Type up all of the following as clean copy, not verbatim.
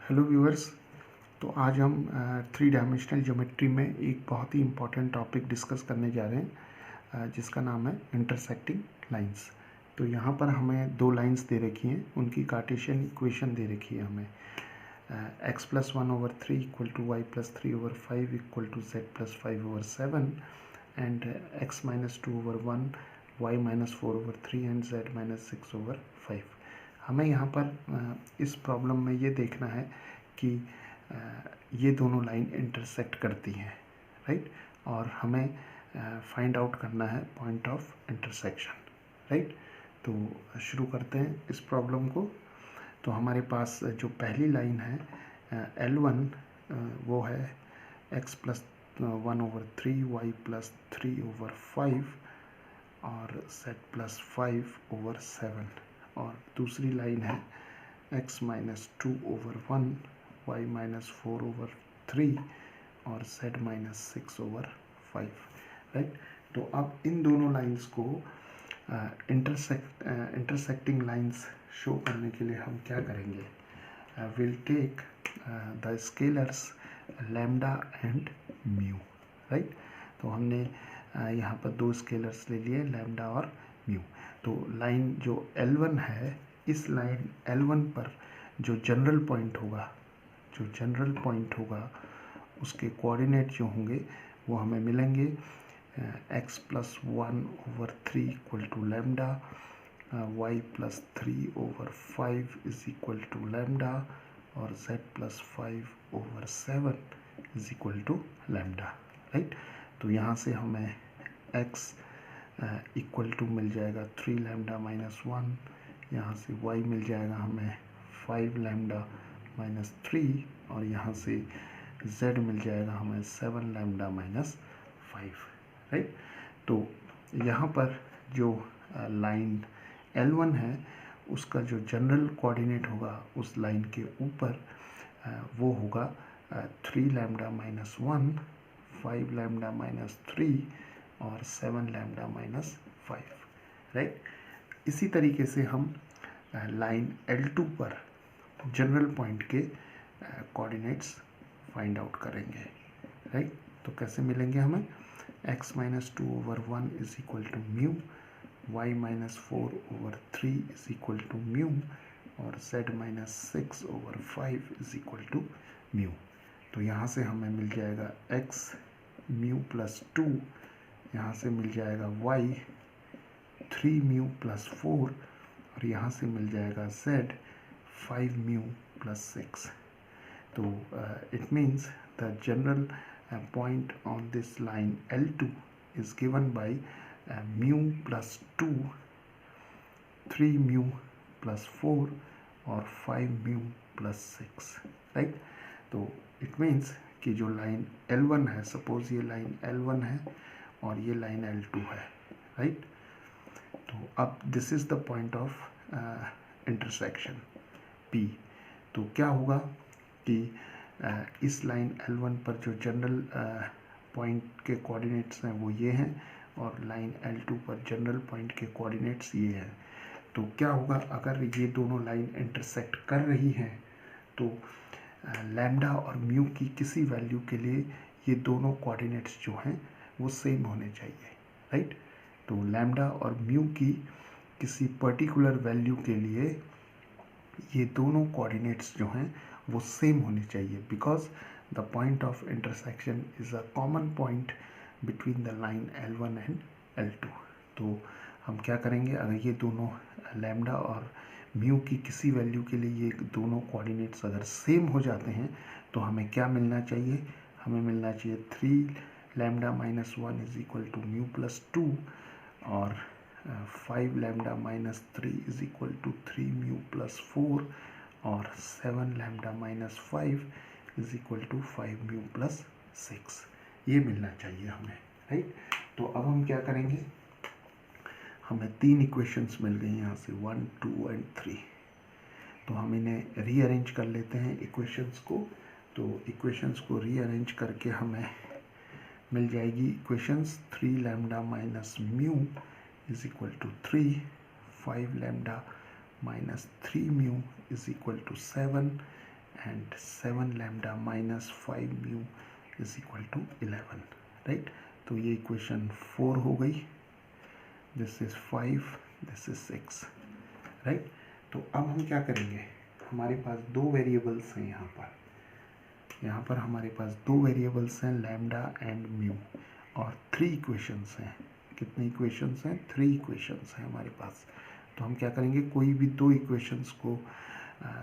Hello viewers. तो आज हम थ्री डायमेंशनल ज्योमेट्री में एक बहुत ही इम्पॉर्टेंट टॉपिक डिस्कस करने जा रहे हैं, जिसका नाम है इंटरसेक्टिंग लाइंस। तो यहाँ पर हमें दो लाइंस दे रखी हैं, उनकी कार्टेशियन इक्वेशन दे रखी है हमें। x+1/3 equal to y+3/5 equal to z+5/7 and x-2/1 y-4/3 and z-6/5। हमें यहाँ पर इस प्रॉब्लम में ये देखना है कि ये दोनों लाइन इंटरसेक्ट करती हैं, राइट। और हमें फाइंड आउट करना है पॉइंट ऑफ इंटरसेक्शन, राइट। तो शुरू करते हैं इस प्रॉब्लम को। तो हमारे पास जो पहली लाइन है L1, वो है x+1/3 y+3/5 और z+5/7, और दूसरी लाइन है x-2/1 y-4/3 और z-6/5, राइट। तो अब इन दोनों लाइंस को इंटरसेक्टिंग लाइंस शो करने के लिए हम क्या करेंगे? Will take the scalars lambda and mu, right. तो हमने यहाँ पर दो स्केलर्स ले लिए, लैम्डा और म्यू। तो लाइन जो L1 है, इस लाइन L1 पर जो जनरल पॉइंट होगा उसके कोऑर्डिनेट जो होंगे वो हमें मिलेंगे x+1/3 equal to lambda, y+3/5 is equal to lambda और z+5/7 is equal to lambda, right. तो यहाँ से हमें x इक्वल टू मिल जाएगा 3 लैम्डा -1, यहाँ से y मिल जाएगा हमें 5 लैम्डा -3 और यहाँ से z मिल जाएगा हमें 7 लैम्डा -5, राइट। तो यहाँ पर जो लाइन L1 है उसका जो जनरल कोऑर्डिनेट होगा उस लाइन के ऊपर वो होगा 3 लैम्डा -1, 5 लैम्डा -3 और 7 लैम्डा -5, राइट। इसी तरीके से हम लाइन L2 पर जनरल पॉइंट के कोऑर्डिनेट्स फाइंड आउट करेंगे, राइट। तो कैसे मिलेंगे हमें? x-2/1 is equal to mu, y-4/3 is equal to mu और z-6/5 is equal to mu. तो यहाँ से हमें मिल जाएगा x म्यू +2, यहाँ से मिल जाएगा y 3 म्यू +4 और यहाँ से मिल जाएगा z 5 म्यू +6। तो it means the general point on this line L2 is given by mu +2, 3 mu +4 और 5 mu +6, राइट। तो it means कि जो लाइन L1 है, सपोज ये लाइन L1 है और ये लाइन L2 है, राइट। तो अब this is the point of intersection P। तो क्या होगा कि इस लाइन L1 पर जो जनरल पॉइंट के कोऑर्डिनेट्स हैं वो ये हैं और लाइन L2 पर जनरल पॉइंट के कोऑर्डिनेट्स ये हैं। तो क्या होगा अगर ये दोनों लाइन इंटरसेक्ट कर रही हैं? तो लैम्डा और म्यू की किसी वैल्यू के लिए ये दोनों कोऑर्डिनेट्स जो हैं वो सेम होने चाहिए, राइट। तो लैम्डा और म्यू की किसी पर्टिकुलर वैल्यू के लिए ये दोनों कोऑर्डिनेट्स जो हैं वो सेम होने चाहिए, because the point of intersection is a common point between the line L1 and L2। तो हम क्या करेंगे, अगर ये दोनों लैम्डा और म्यू की किसी वैल्यू के लिए ये दोनों कोऑर्डिनेट्स अगर सेम हो जाते हैं तो हमें क्या मिलना चाहिए? हमें मिलना चाहिए 3 lambda -1 is equal to mu +2 और 5 lambda -3 is equal to 3 mu +4 और 7 lambda -5 is equal to 5 mu +6, ये मिलना चाहिए हमें, राइट। तो अब हम क्या करेंगे, हमें 3 इक्वेशंस मिल गई यहाँ से 1, 2 एंड 3। तो हम इन्हें रीअरेंज कर लेते हैं इक्वेशंस को। तो इक्वेशंस को रीअरेंज करके हमें मिल जाएगी equations 3 lambda -mu is equal to 3, 5 lambda -3 mu is equal to 7 and 7 lambda minus 5 mu is equal to 11, right. तो ये इक्वेशन 4 हो गई, this is 5, this is 6, right. तो अब हम क्या करेंगे, हमारे पास दो वेरिएबल्स हैं यहाँ पर हमारे पास दो वेरिएबल्स हैं लैम्डा एंड म्यू, और 3 इक्वेशंस हैं। कितनी इक्वेशंस हैं? 3 इक्वेशंस हैं हमारे पास। तो हम क्या करेंगे, कोई भी दो इक्वेशंस को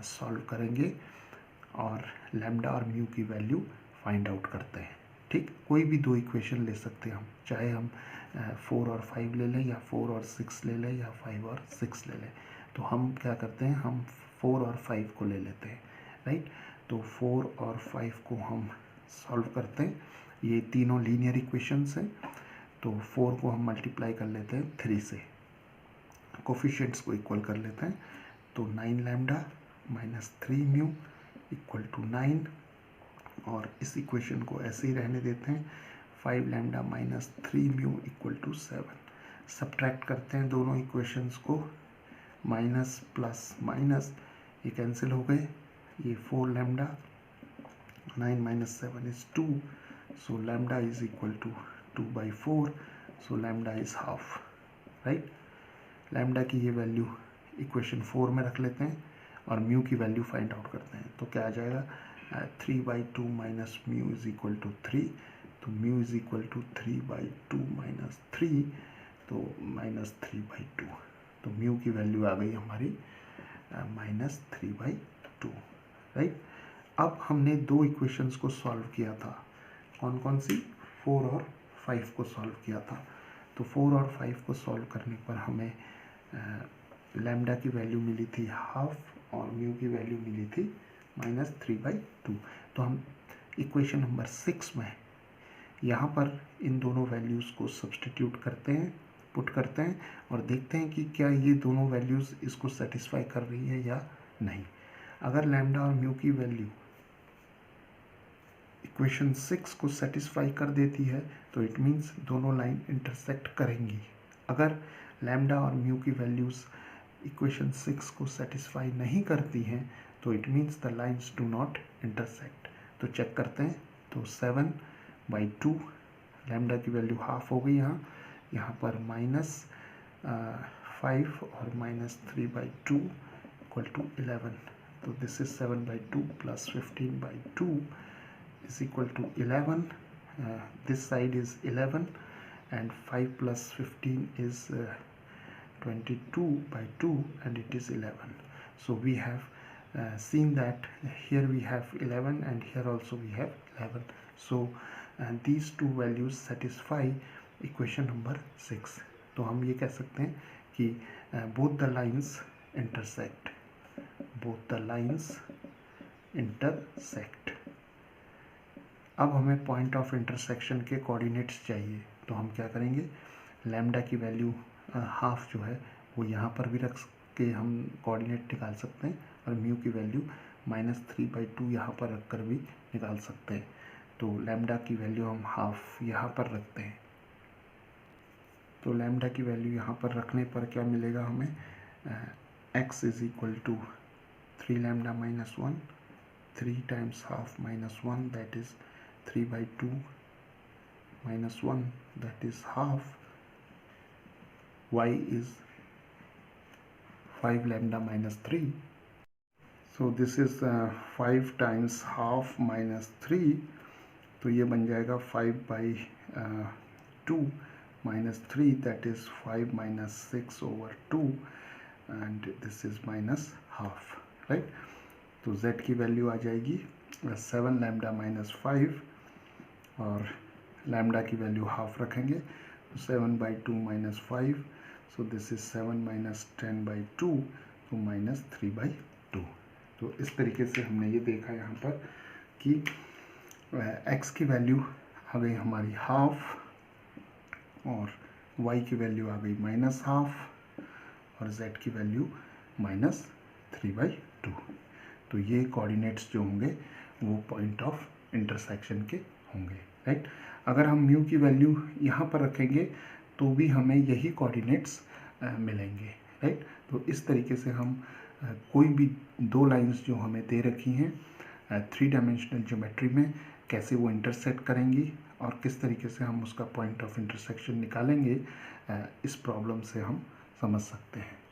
सॉल्व करेंगे और लैम्डा और म्यू की वैल्यू फाइंड आउट करते हैं, ठीक। कोई भी दो इक्वेशन ले सकते हैं हम, चाहे हम 4 और 5 ले लें या 4 और 6 ले लें या 5 और 6 ले लें। तो हम क्या करते हैं, हम 4 और 5 को ले लेते हैं, राइट। तो 4 और 5 को हम सॉल्व करते हैं, ये तीनों लीनियर इक्वेशंस हैं। तो 4 को हम मल्टीप्लाई कर लेते हैं 3 से, कोफिशिएंट्स को इक्वल कर लेते हैं। तो 9 lambda minus 3 mu equal to 9, और इस इक्वेशन को ऐसे ही रहने देते हैं। 5 lambda minus 3 mu equal to 7। Subtract करते हैं दोनों इक्वेशंस को, माइनस प्लस माइनस ये कैंसिल हो गए, ये 4 lambda 9 minus 7 is 2, so lambda is equal to 2/4, so lambda is half, right. Lambda की ये वैल्यू इक्वेशन 4 में रख लेते हैं और म्यू की वैल्यू फाइंड आउट करते हैं। तो क्या आ जाएगा, 3/2 minus mu is equal to 3, तो mu is equal to 3/2 minus 3, तो माइनस 3/2। तो म्यू की वैल्यू आ गई हमारी माइनस 3/2, राइट। अब हमने दो इक्वेशंस को सॉल्व किया था, कौन कौन सी, 4 और 5 को सॉल्व किया था। तो 4 और 5 को सॉल्व करने पर हमें लैम्डा की वैल्यू मिली थी हाफ और म्यू की वैल्यू मिली थी माइनस 3/2। तो हम इक्वेशन नंबर 6 में यहाँ पर इन दोनों वैल्यूज़ को सब्सटीट्यूट करते हैं, पुट करते हैं, और देखते हैं कि क्या ये दोनों वैल्यूज़ इसको सेटिस्फाई कर रही है या नहीं। अगर लैम्डा और म्यू की वैल्यू इक्वेशन 6 को सेटिस्फाई कर देती है तो इट मीन्स दोनों लाइन इंटरसेक्ट करेंगी। अगर लैम्डा और म्यू की वैल्यूज़ इक्वेशन 6 को सेटिस्फाई नहीं करती हैं तो it means the lines do not intersect. तो चेक करते हैं, तो 7/2 लैम्डा की वैल्यू हाफ हो गई, यहाँ पर माइनस 5 और माइनस 3/2 इक्वल टू 11। तो this is 7/2 plus 15/2 is equal to 11. This side is 11 and 5 plus 15 is 22/2 and it is 11. So we have seen that here we have 11 and here also we have 11. So these two values satisfy equation number 6. तो हम ये कह सकते हैं कि both the lines intersect. Both the lines intersect. अब हमें point of intersection के कोऑर्डिनेट्स चाहिए, तो हम क्या करेंगे, लैम्डा की वैल्यू हाफ जो है वो यहाँ पर भी रख के हम कोऑर्डिनेट निकाल सकते हैं, और म्यू की वैल्यू माइनस 3/2 यहाँ पर रख कर भी निकाल सकते हैं। तो लैम्डा की वैल्यू हम हाफ यहाँ पर रखते हैं। तो लैम्डा की वैल्यू यहाँ पर रखने पर क्या मिलेगा हमें, x is equal to 3 lambda minus 1, 3 times half minus 1 that is 3/2 minus 1 that is half, y is 5 lambda minus 3, so this is 5 times half minus 3, तो ये बन जाएगा 5/2 minus 3 that is 5 minus 6/2 and this is minus half, right। तो z की value आ जाएगी 7 lambda minus 5 और lambda की value half रखेंगे, तो 7/2 minus 5, so this is 7 minus 10/2, तो माइनस 3/2। तो इस तरीके से हमने ये देखा यहाँ पर कि x की वैल्यू आ गई हमारी हाफ और y की वैल्यू आ गई माइनस हाफ और z की वैल्यू माइनस 3/2। तो ये कोऑर्डिनेट्स जो होंगे वो पॉइंट ऑफ इंटरसेक्शन के होंगे, राइट। अगर हम म्यू की वैल्यू यहाँ पर रखेंगे तो भी हमें यही कोऑर्डिनेट्स मिलेंगे, राइट। तो इस तरीके से हम कोई भी दो लाइंस जो हमें दे रखी हैं 3 डायमेंशनल ज्योमेट्री में कैसे वो इंटरसेक्ट करेंगी और किस तरीके से हम उसका पॉइंट ऑफ इंटरसेक्शन निकालेंगे, इस प्रॉब्लम से हम समझ सकते हैं।